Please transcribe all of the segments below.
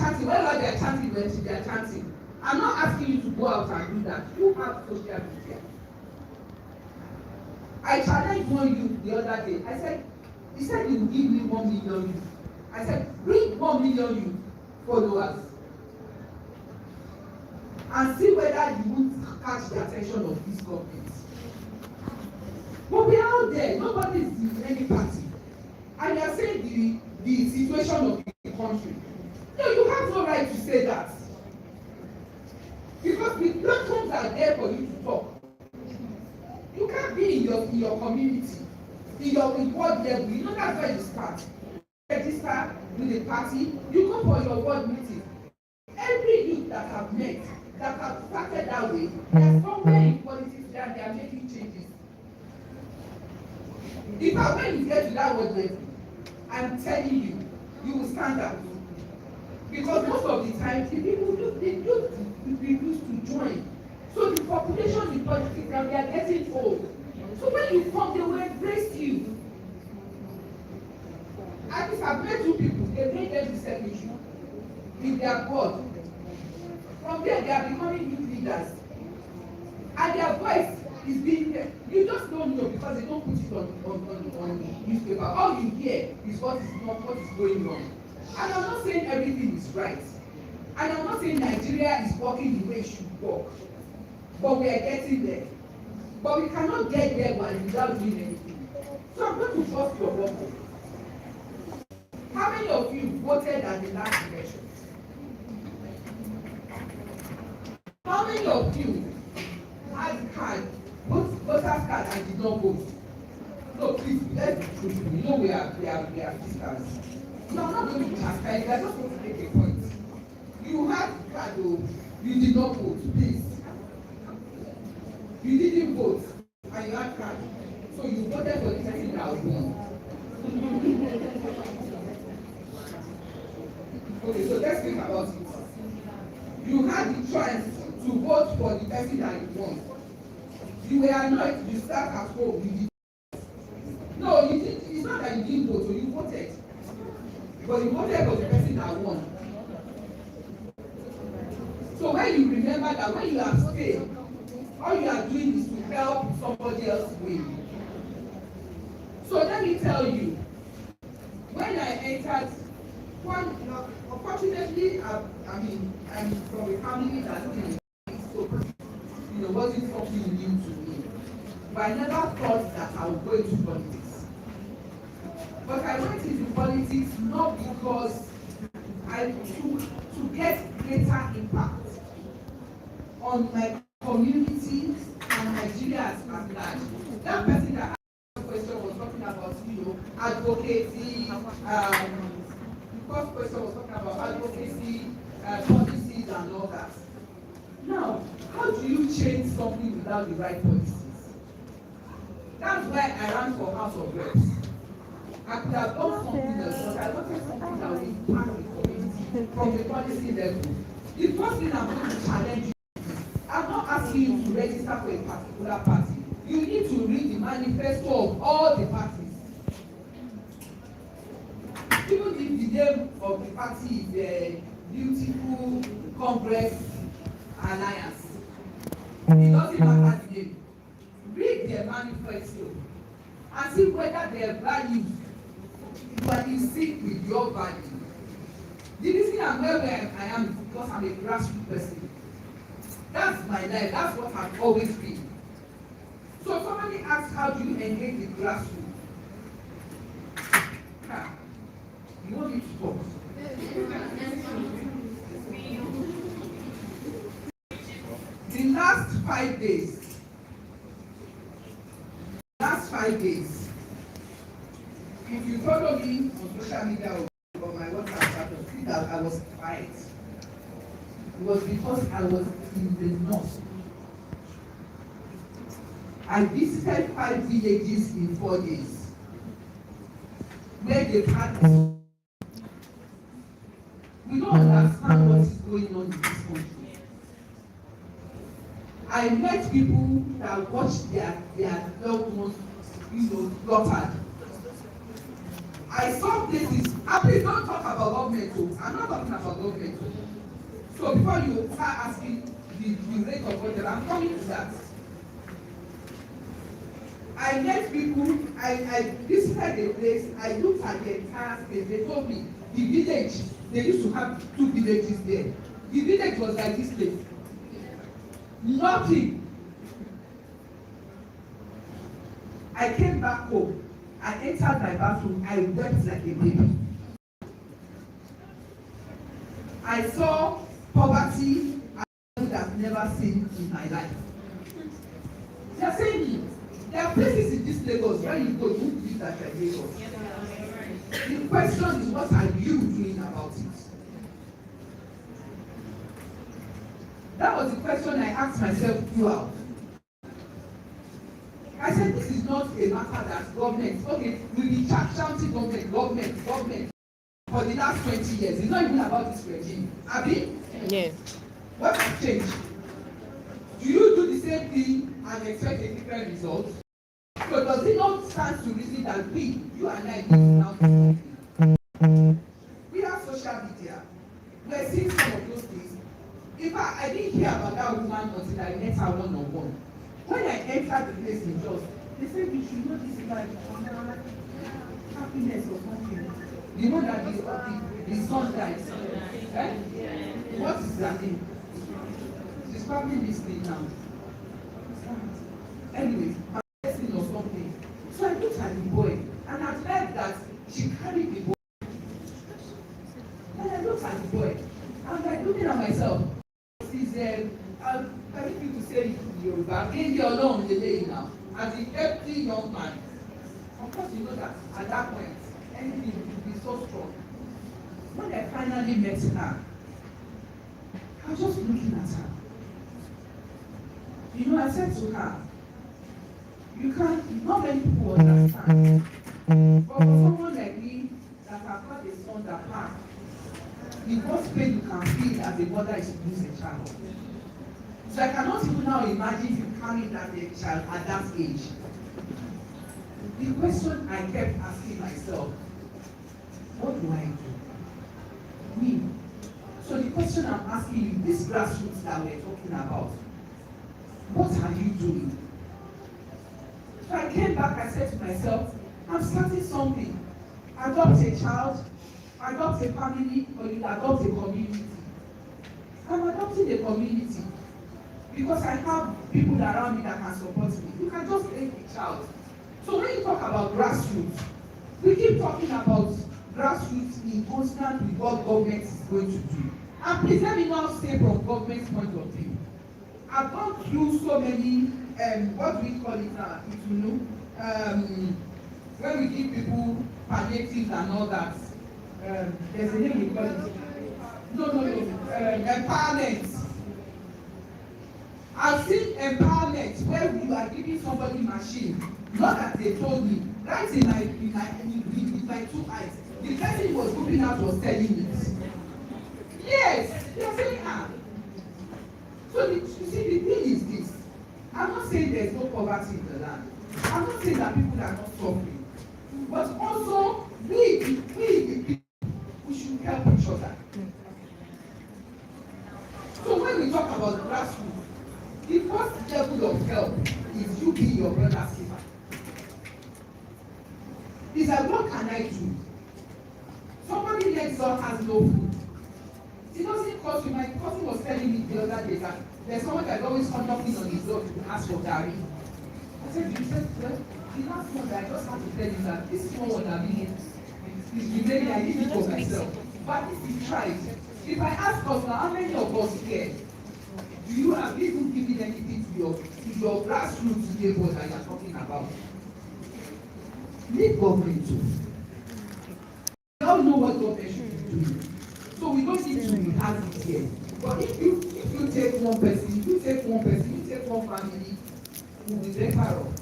chanting. Whenever they are chanting, they are chanting. I'm not asking you to go out and do that. You have social media. I challenged one youth the other day. I said, he said he will give me 1 million youth. I said, bring 1 million youth followers and see whether you won't catch the attention of this government. But we are out there. Nobody is in any party. And you are saying the situation of the country. No, you have no right to say that. Because the platforms are there for you to talk. You can't be in your community, in your ward level. You know that's where you start. Register with a party, you go for your ward meeting. Every youth that have met, that have started that way, they are somewhere in politics that they are making changes. In fact, when you get to that word level, I'm telling you, you will stand out. Because most of the time, the people refuse to join. So the population in politics, they are getting old. So when you come, they will embrace you. At least I've met 2 people, they made them the secretary in their board. From there, they are becoming youth leaders. And their voice is being there. You just don't know because they don't put it on newspaper. All you hear is what is going on. And I'm not saying everything is right. And I'm not saying Nigeria is working the way it should work. But we are getting there. But we cannot get there without doing anything. So I'm going to trust your work. How many of you voted at the last election? How many of you had card, voter's card and did not vote? No, please, let's be truthful. You know we are distance. You are not going to chastise, you are just going to make a point. You had card, though, you did not vote, please. You didn't vote, and you had card. So you voted for the person that won. Okay, so let's think about it. You had the chance to vote for the person that you won. You were annoyed, you sat at home, you did. No, you did. It's not that you didn't vote, so you voted. But you voted for the person that won. So when you remember that when you abstain, all you are doing is to help somebody else win. So let me tell you, when I entered, unfortunately, I'm from a family that wasn't something new to me. But I never thought that I would go into politics. But I went into politics not because to get greater impact on my community and Nigeria as large. That person that asked the question was talking about, advocacy. The first question was talking about advocacy, policies, and all that. Now, how do you change something without the right policies? That's why I ran for House of Reps. I could have done something else, but I wanted something that would impact the community from the policy level. The first thing I'm going to challenge you is, I'm not asking you to register for a particular party. You need to read the manifesto of all the parties. Even if the name of the party is the Beautiful Congress Alliance, it doesn't matter the name. Read their manifesto and see whether their values are in sync with your values. The reason I'm where I am is because I'm a grassroots person. That's my life. That's what I've always been. So if somebody asks, how do you engage with grassroots? You want me to talk? The last 5 days, if you follow me on social media or my WhatsApp status, see that I was quiet. It was because I was in the north. I visited 5 villages in 4 days where they had this. We don't understand what is going on in this country. I met people that watched their loved ones, slaughtered. I saw places, please don't talk about government too. I'm not talking about government too. So before you start asking the rate of water, I'm coming to that. I met people, I visited the place, I looked at the entire space, they told me the village, they used to have 2 villages there. The village was like this place. Nothing. I came back home. I entered my bathroom. I wept like a baby. I saw poverty I would have never seen in my life. They are saying me, there are places in this Lagos where you go, you won't believe that you are Lagos. The question is, what are you doing about it? That was the question I asked myself throughout. I said, this is not a matter that government, okay, we've been shouting government for the last 20 years. It's not even about this regime. Abi? Yes. What has changed? Do you do the same thing and expect a different result? So does it not stand to reason that you and I, now do something? We have social media. We're seeing some of those things. In fact, I didn't hear about that woman until I met her one-on-one. When I entered the place in Jos, they said you should know this like happiness or something. You know that the son died. Eh? What is that name? She's probably listening now. Anyway, I'm listening or something. So I looked at the boy and I heard that she carried the boy. And I looked at the boy and I'm looking at myself. I need you to say it in Yoruba. In your long delay now, as a healthy young man. Of course, you know that at that point, anything will be so strong. When I finally met her, I was just looking at her. You know, I said to her, not many people understand. But for someone like me that have had a son that passed, the worst pain you can feel as a mother is to lose a child. So I cannot even now imagine you carrying that child at that age. The question I kept asking myself, what do I do? Me. So the question I'm asking you, this grassroots that we're talking about, what are you doing? So I came back, I said to myself, I'm starting something. Adopt a child, adopt a family, or you adopt a community. I'm adopting a community. Because I have people around me that can support me. You can just take a child. So when you talk about grassroots, we keep talking about grassroots in constant with what government is going to do. And please let me now say from government's point of view. I've gone through so many, what do we call it now? When we give people palliatives and all that, there's a name we call it. Empowerment. I've seen empowerment where you are giving somebody machine, not that they told me, right with my 2 eyes. The person who was looking out was telling me. Yes, they're saying So you see, the thing is this. I'm not saying there's no poverty in the land. I'm not saying that people are not suffering. But also, we should help each other. So when we talk about grassroots, the first level of help is you being your brother's keeper. It's like, what can I do? Somebody next door has no food. It doesn't cost you. My cousin was telling me the other day that there's someone that always comes knocking on his door to ask for Gary. I said, well, the last one that I just have to tell you that this small one I'm in is really, I need it for myself. But this is tried. If I ask us now, how many of us here do you have even given anything to your grassroots neighbors that you are talking about? Need government too. We all know what government should be doing. So we don't need to rehearse it here. But if you take one person, you take one family, you will be better off.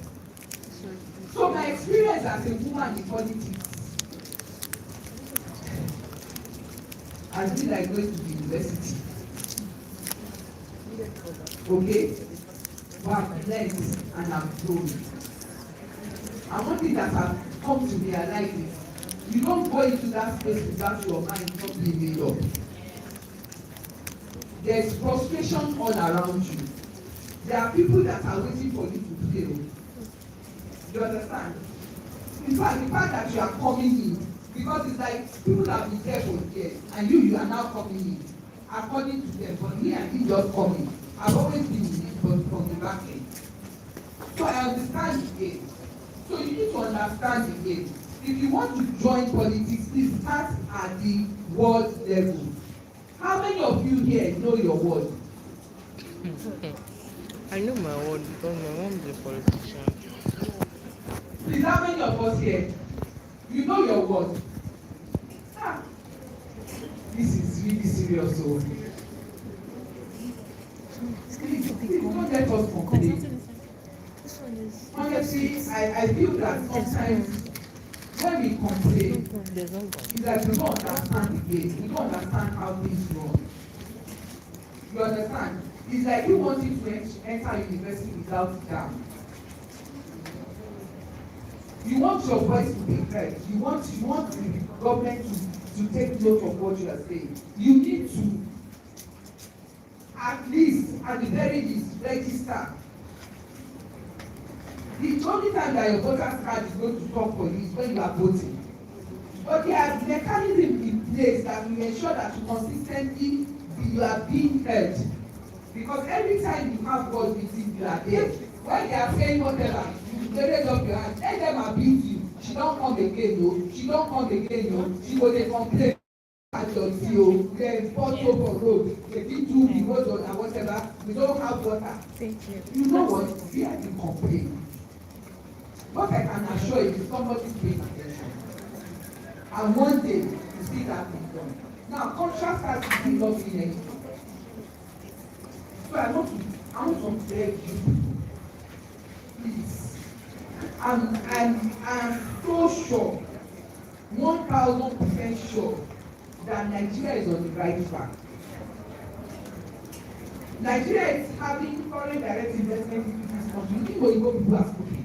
So my experience as a woman in politics, I feel like going to the university. Okay? But I've learned and I've grown. And one thing that I've come to realize is You don't go into that space without your mind properly made up. There's frustration all around you. There are people that are waiting for you to fail. You understand? In fact, the fact that you are coming in, because it's like people have been there for years, and you are now coming in, according to them. But me, I didn't just come in. I've always been in it, but from the back end. So I understand the game. So you need to understand the game. If you want to join politics, please start at the world level. How many of you here know your word? I know my word because my mom is a politician. Please, how many of us here? You know your word? Ah, this is really serious. So please don't let us complain. Honestly, I feel that sometimes when we complain, it's like we don't understand the game. We don't understand how things run. You understand? It's like you wanting to enter university without exam. You want your voice to be heard. You want the government to take note of what you are saying. You need to, at the very least, register. The only time that your voter's card is going to talk for you is when you are voting. But there are mechanisms in place that will ensure that consistently you are being heard. Because every time you have God with you, you are there. When they are saying whatever, you raise up your hand. Let them abuse you. She don't come again, no. She don't come again, no. She go dey complain at your CEO. They put over road. They did do the road or whatever. We don't have water. Thank you. You know what? We are in complaint. What I can assure you is somebody paying attention. And one day, you see that thing done. Now, contrast that to not doing anything. So I want to beg you, please. I'm so sure, 1,000% sure, that Nigeria is on the right track. Nigeria is having foreign direct investment into this country. You think Oyibo people are stupid?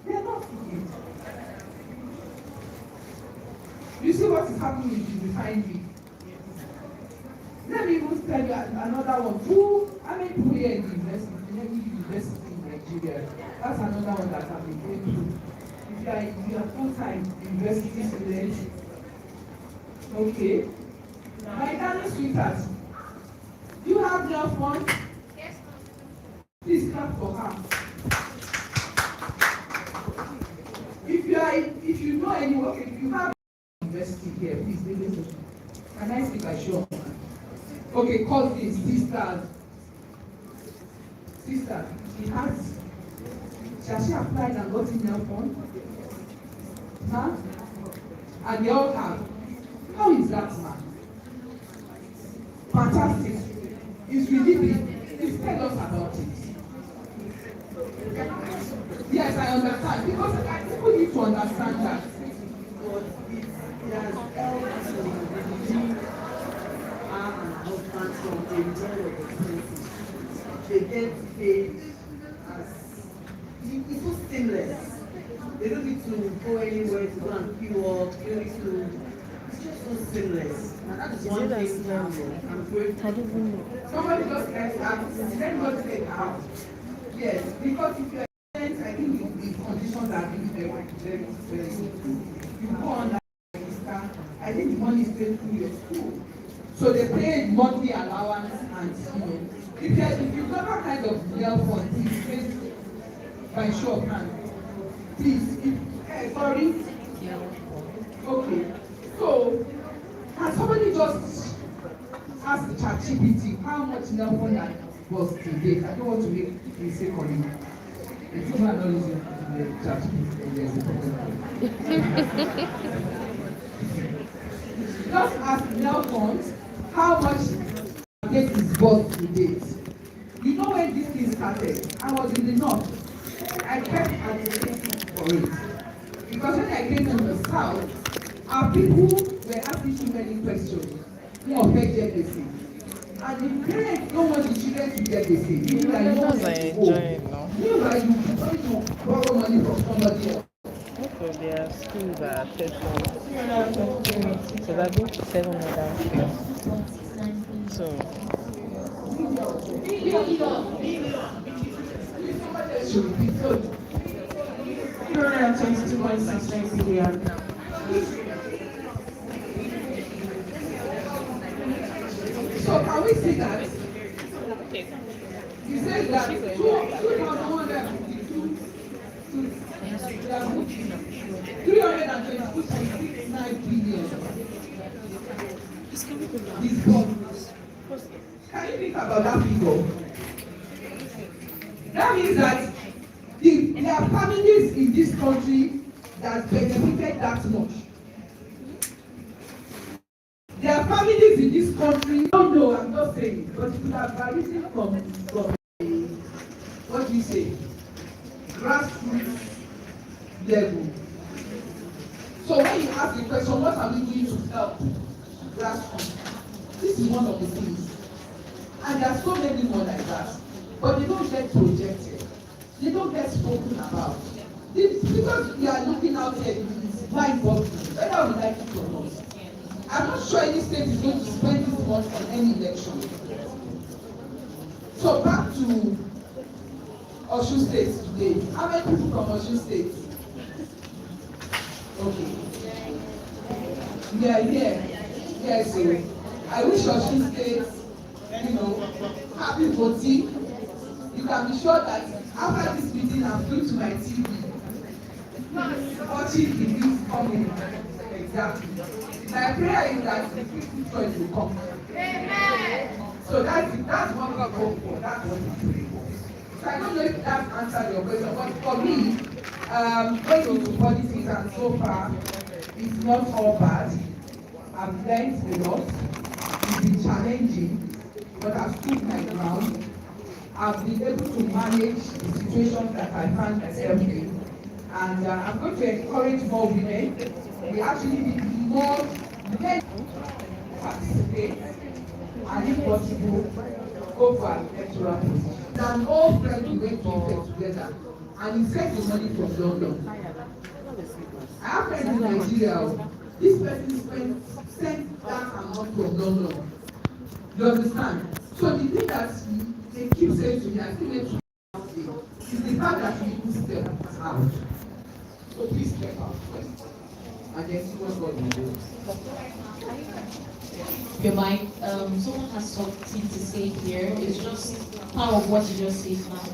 They are not stupid. You see what is happening in the refinery? Let me even tell you another one. How many people here in the university in Nigeria? That's another one that I've been going through. If you are full-time university student, okay. My darling sweetheart, do you have your phone? Yes. Please clap for her. If you know anyone, okay, if you have university here, please listen. Can I speak by show? Okay, call this sister, she has applied and gotten her phone? Huh? And they all have. How is that, man? Fantastic. It's really big. Please tell us about it. Yes, I understand. Because people need to understand that. But it has helped to relieve her and husband from the enjoyment of expenses. They get paid as it's so seamless. They don't need to go anywhere to go and queue up. They don't need to. It's just so seamless. And that is one thing I'm grateful. I don't even know. Somebody just let me just say out. Yes, because if you are I think the conditions are really very you go on that register. I think the money is paid through your school. So they pay monthly allowance and if you never kind of mail fund, please pay by show of hand. Please, sorry. Okay. So can somebody just ask the ChatGPT how much mail fund was today? I don't want to make a mistake on you. If you are not using the ChatGPT, there's a problem. Just ask mail funds how much get disbursed to date. You know when this thing started, I was in the north. I kept advocating for it. Because when I came to the south, our people were asking too many questions. Who affected the thing? And the parents don't want the children to get the thing. You like, I enjoy it now. You like you want to borrow money from somebody else. So their schools are tertiary. So they're going to 7 other states. So Should be good. 222.69 billion. So can we see that? You said that 2,152 to 322.69 billion. This bonds. Can you think about that figure? That means that there are families in this country that benefited that much. There are families in this country, oh no, I'm not saying, but it could have arisen from what do you say, grassroots level. So when you ask the question, what are we doing to help grassroots? This is one of the things. And there are so many more like that. But they don't get projected. They don't get spoken about. Because we are looking out there, it's my body, whether we like it or not. I'm not sure any state is going to spend this much on any election. So back to Osun State today. How many people from Osun State? Okay. Yeah, yeah. Yes, so I wish Osun State, happy voting. You can be sure that after this meeting, I'm going to my TV. Watching the news coming. Exactly. My prayer is that the Christian choice will come. Amen. So that's what we hope for. That's what we pray for. So I don't know if that answered your question, but for me, going into politics and so far, it's not all bad. I've learned a lot. It's been challenging, but I've stood my ground. I've been able to manage the situations that I find myself in. And I'm going to encourage more women. We actually need more men to participate and, if possible, go for an electoral position. An old friend we went to Ife together, and he sent the money from London. I have friends in Nigeria. This person sent that amount from London. You understand? So the thing that they keep saying to me, I still need to is the fact that we do step out. So please step out first. And then see what God will do. Your mic, someone has something to say here. It's just part of what you just said now.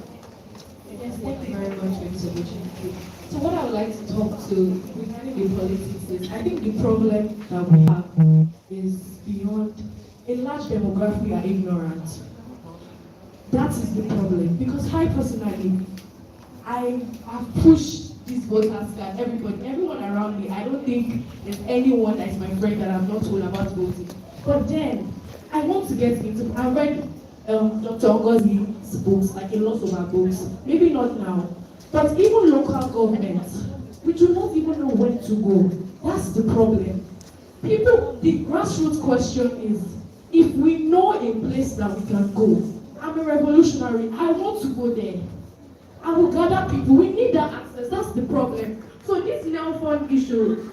Yes, thank you very much for this opportunity. So what I would like to talk to regarding the politics is, I think the problem that we have is beyond a large demographic are ignorant. That is the problem. Because I personally, I have pushed these voters that everyone around me, I don't think there's anyone that is my friend that I'm not told about voting. But then, I want to get into, I read Dr. Ngozi's books, like a lot of her books, maybe not now, but even local governments, we do not even know where to go. That's the problem. People, the grassroots question is, if we know a place that we can go, I'm a revolutionary, I want to go there. I will gather people, we need that access, that's the problem. So this now fund issue,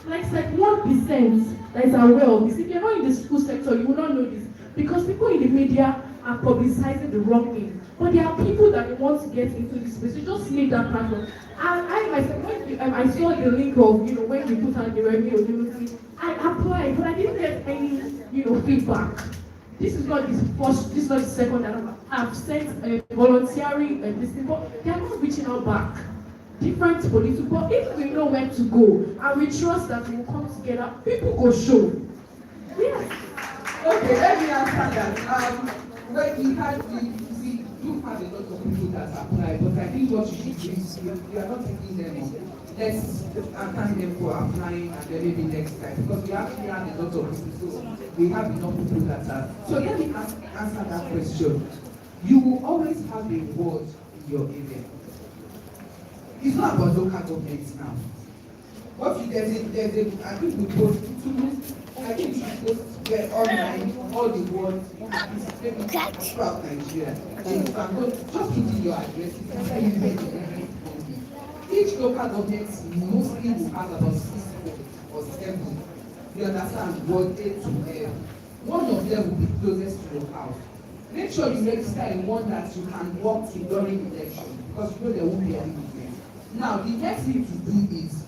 like 1% that is aware of this. If you're not in the school sector, you will not know this. Because people in the media are publicizing the wrong thing. But there are people that want to get into this space. You just need that platform. And I myself, when I saw the link of, when we put out the revenue, I applied, but I didn't get any, feedback. This is not the second that I've sent a voluntary listening, but they are not reaching out back. Different political, but if we know where to go and we trust that we will come together, people go show. Yes. Okay, let me answer that. When we do have a lot of people that apply, but I think what you should do is you are not taking them on. Let's thank them for applying and then maybe next time, because we actually have a lot of people, so we have enough people that are. So let me answer that question. You will always have a word in your area. It's not about local governments now. I think we post online all the words throughout Nigeria. I think you can go just put in your address. If each local government mostly will have about 6 or 7. You understand? Ward A to F. One of them will be closest to your house. Make sure you register in one that you can walk to during election, because you know there won't be any movement. Now, the next thing to do is,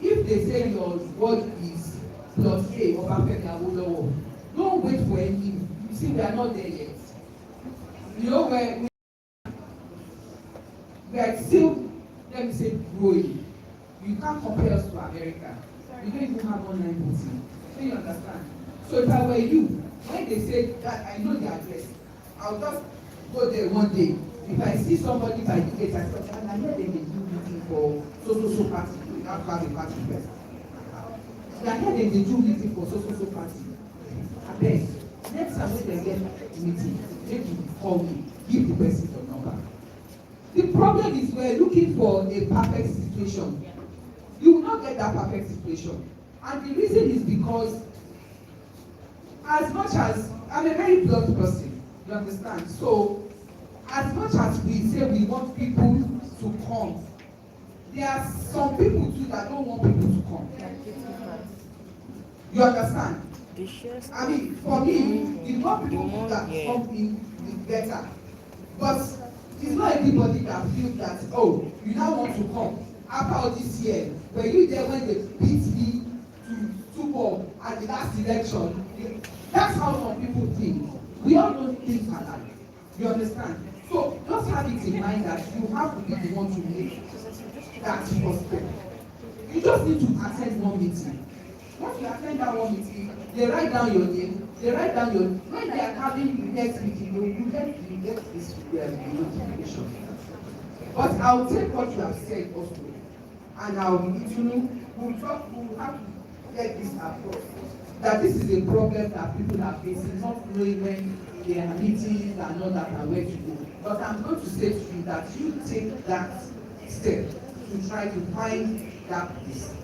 if they say your ward is plot A of Afeni Awolowo, don't wait for any. You see, we are not there yet. You know where we are still, let me say, growing. You can't compare us to America. We don't even have online voting. So you understand? So if I were you, when they say that I know the address, I'll just go there one day. If I see somebody by the gate, I say, and I hear they do meeting for so party. We have to have a party first. I hear they do meeting for so party. I beg. Next time when they get meeting, make you call me, give the person your number. The problem is we're looking for a perfect situation. You will not get that perfect situation. And the reason is because as much as I'm a very blunt person, you understand? So as much as we say we want people to come, there are some people too that don't want people to come. You understand? I mean, for me, the more people that come in, the better. But it's not everybody that feels that, oh, you now want to come. After all this year, were you there when they beat me to 2-4 at the last election? That's how some people think. We all know things like that. You understand? So just have it in mind that you have to be the one to make that first step. You just need to attend one meeting. Once you attend that one meeting, they write down your name, they write down your, when they are having the next meeting, you get this notification. But I'll take what you have said also, and we'll have to get this across. That this is a problem that people are facing, not knowing when they are meetings and all that and where to go. But I'm going to say to you that you take that step to try to find that place.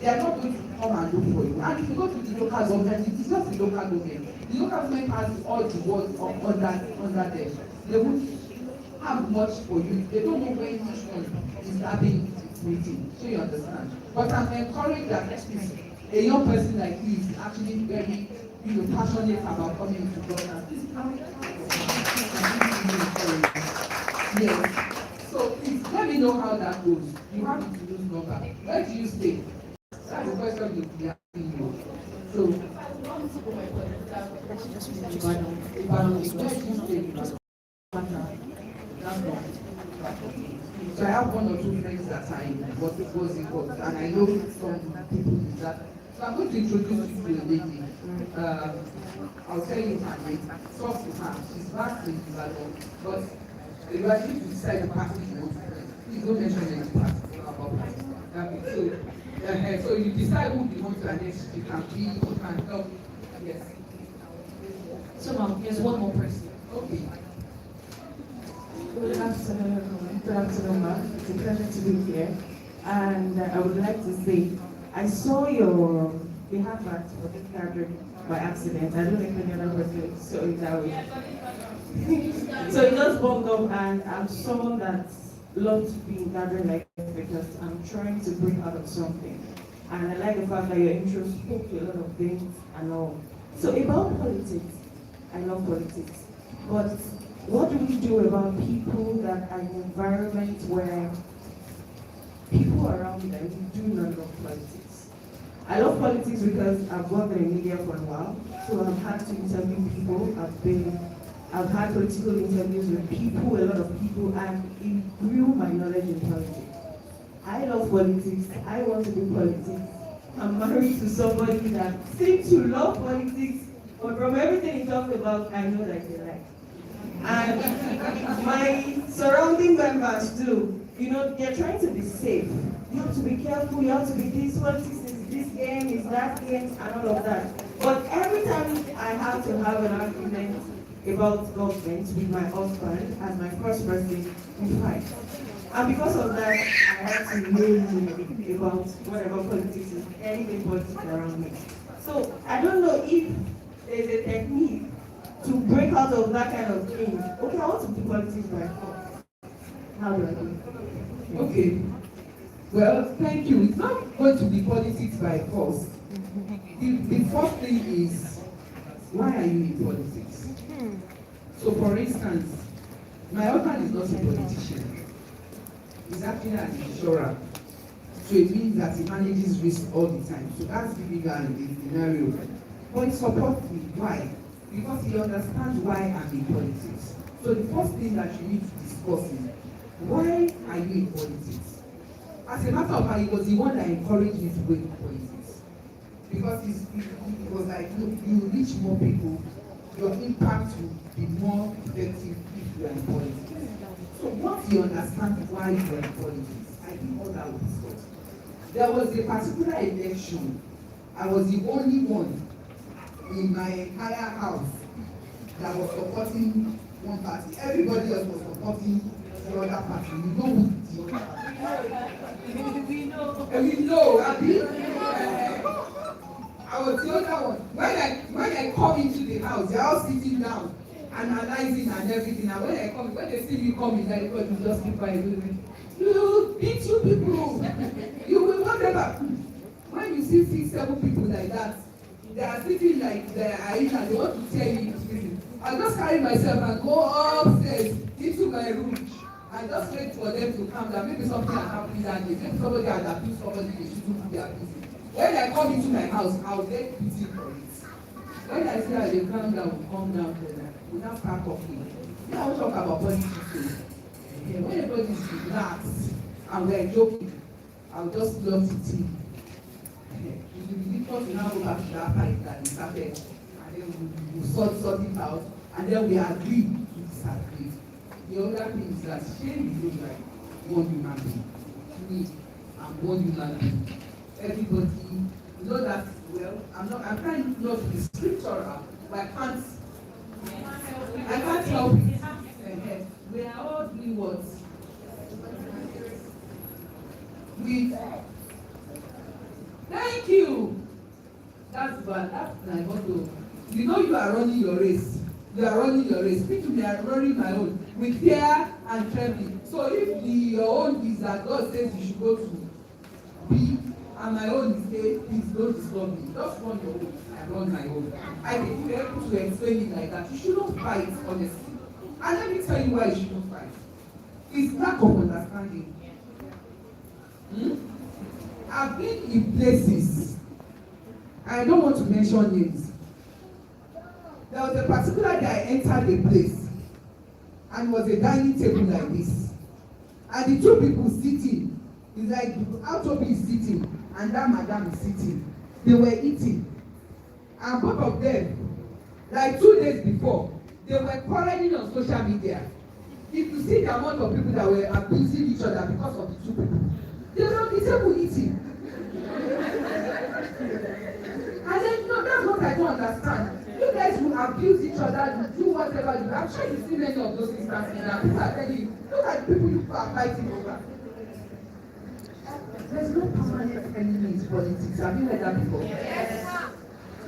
They are not going to come and look for you. And if you go to the local government, it is just the local government. The local government has all the words under them. They won't have much for you. They don't know when each one is having its meeting. So you understand. But I'm encouraged that a young person like you is actually very, passionate about coming to governance. Yes. So please let me know how that goes. You have to lose number. Where do you stay? That's the question you'll be asking you. So, so I have one or two friends that are in what it was involved, and I know some people is that. So I'm going to introduce you to a lady. I'll tell you her name. Talk to her. She's back in Ibadan, but you are going to decide the party you want to play. Please don't mention any party about that. So you decide who you want to annex. You can be, you can help. Yes. So now, there's one more person. Okay. Good afternoon, ma'am. It's a pleasure to be here. And I would like to say, I saw the advert for this gathering by accident. I don't know if any other person saw it that way. So it just bumped up, and I'm someone that loves being gathering like this because I'm trying to bring out of something. And I like the fact that your intro spoke to a lot of things and all. So about politics, I love politics. But what do we do about people that are in an environment where people around me that do not love politics? I love politics because I've worked in media for a while, so I've had to interview people. I've had political interviews with people, a lot of people, and it grew my knowledge in politics. I love politics. I want to do politics. I'm married to somebody that seems to love politics, but from everything he talks about, I know that he likes. And my surrounding members too, they're trying to be safe. You have to be careful, you have to be this, politics is this game, is that game, and all of that. But every time I have to have an argument about government with my husband as my first person, we fight. And because of that, I had to know about whatever politics is, anything politics around me. So I don't know if there's a technique to break out of that kind of thing. Okay, I want to do politics by force. How do I do it? Okay. Well, thank you. It's not going to be politics by force. The first thing is, why are you in politics? So, for instance, my husband is not a politician. He's acting as an insurer. So it means that he manages risk all the time. So that's the bigger scenario. But he supports me. Why? Because he understands why I'm in politics. So the first thing that you need to discuss is, why are you in politics? As a matter of fact, he was the one that encouraged me to go into politics. Because it was like, look, you reach more people, your impact will be more effective if you are in politics. So once you understand why you are in politics, I think all that will be solved. There was a particular election, I was the only one in my entire house that was supporting one party. Everybody else was supporting the other party. We know who the other party. We know. I was the other one. When I come into the house, they're all sitting down, analyzing and everything. And when they see me coming, everybody will just keep quiet. You beat you people. You will whatever. When you see 6-7 people like that, they are sitting like they are in and they want to tell you everything. I just carry myself and go upstairs into my room and just wait for them to calm down. Maybe something has happened that day. Maybe somebody has abused somebody they shouldn't be abusing. When I come into my house, I'll get pity for it. When I see that they calm down, we now start talking. Now we talk about politics. When everybody is relaxed and we're joking, I'll just love to tea. It will be difficult to now go back to that fight that we started, and then we'll sort it out, and then we agree to disagree. The other thing is that shame is like one human being. Me, I'm one human being. Everybody, you know that well. I'm trying not to be scriptural, but I can't help it. We are all doing what? Thank you. That's bad. That's my motto. You know you are running your race. You are running your race. People, they are running my own with fear and trembling. So if your own is that God says you should go to B, and my own is A, please don't disturb me. Just run your own. I run my own. I think you're able to explain it like that. You shouldn't fight, honestly. And let me tell you why you shouldn't fight. It's lack of understanding. I've been in places, I don't want to mention names. There was a particular day I entered a place, and it was a dining table like this. And the two people sitting, it's like Omotoke is sitting, and that madam is sitting. They were eating. And both of them, like 2 days before, they were quarreling on social media. If you see the amount of people that were abusing each other because of the two people, they were on the table eating. And then, no, that's what I don't understand. You guys will abuse each other, do whatever you. I'm sure you see many of those instances now. People are telling you, look at the people you are fighting over. There's no permanent enemy in politics. Have you heard that before? Yes.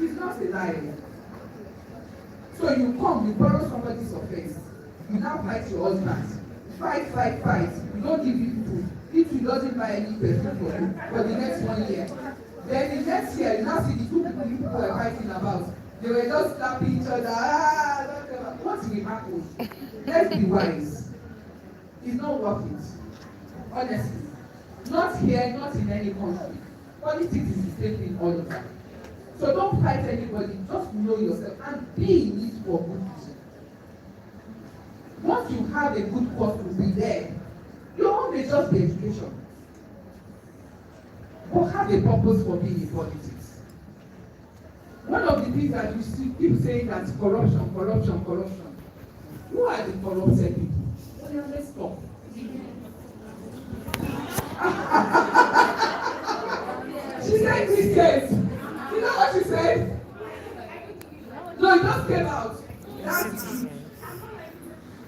It's not a lie. So you come, you borrow somebody's offense. You now fight your husband. Fight. You don't give him food. If he doesn't buy any perfume for the next 1 year. Then the next year, you now see the two people you were fighting about. They were just slapping each other. What will happen? Let's be wise. It's not worth it. Honestly. Not here, not in any country. Politics is the same thing all over. So don't fight anybody. Just know yourself and be in it for good reason. Once you have a good cause to be there, your own may just be education. But have a purpose for being in politics. One of the things that you see keep saying that corruption. Who are the corrupted people? Well, let's talk. She said Christians. You know what she said? No, it just came out.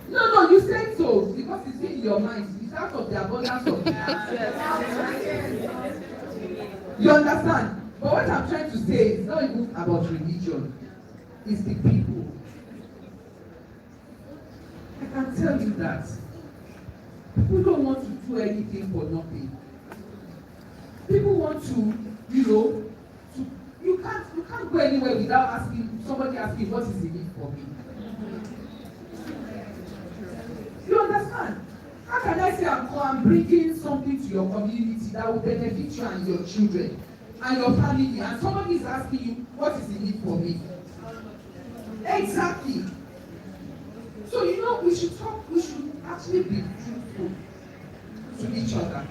No, you said so because it's in your mind. It's out of the abundance of you understand? But what I'm trying to say is not even about religion. It's the people. I can tell you that. People don't want to do anything for nothing. People want to, you can't go anywhere without somebody asking, what is the need for me? You understand? How can I say I'm bringing something to your community that will benefit you and your children and your family, and somebody is asking you, what is the need for me? Exactly. So we should actually be truthful to each other.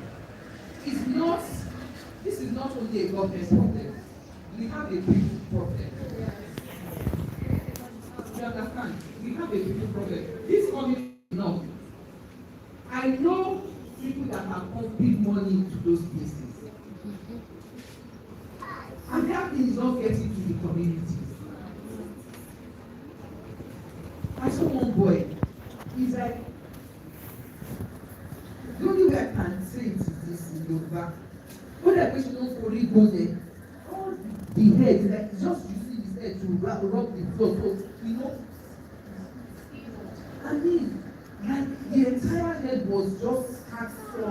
This is not only a government problem. We have a people problem. You understand? We have a people problem. This community, no. I know people that have pumping money into those places. And that thing is not getting to the communities. I saw one boy, he's like, the only way I can say it is this in Yoruba. When I question don't only go there, all the head, like just using his head to rub the floor, so, I mean, like the entire head was just cast off.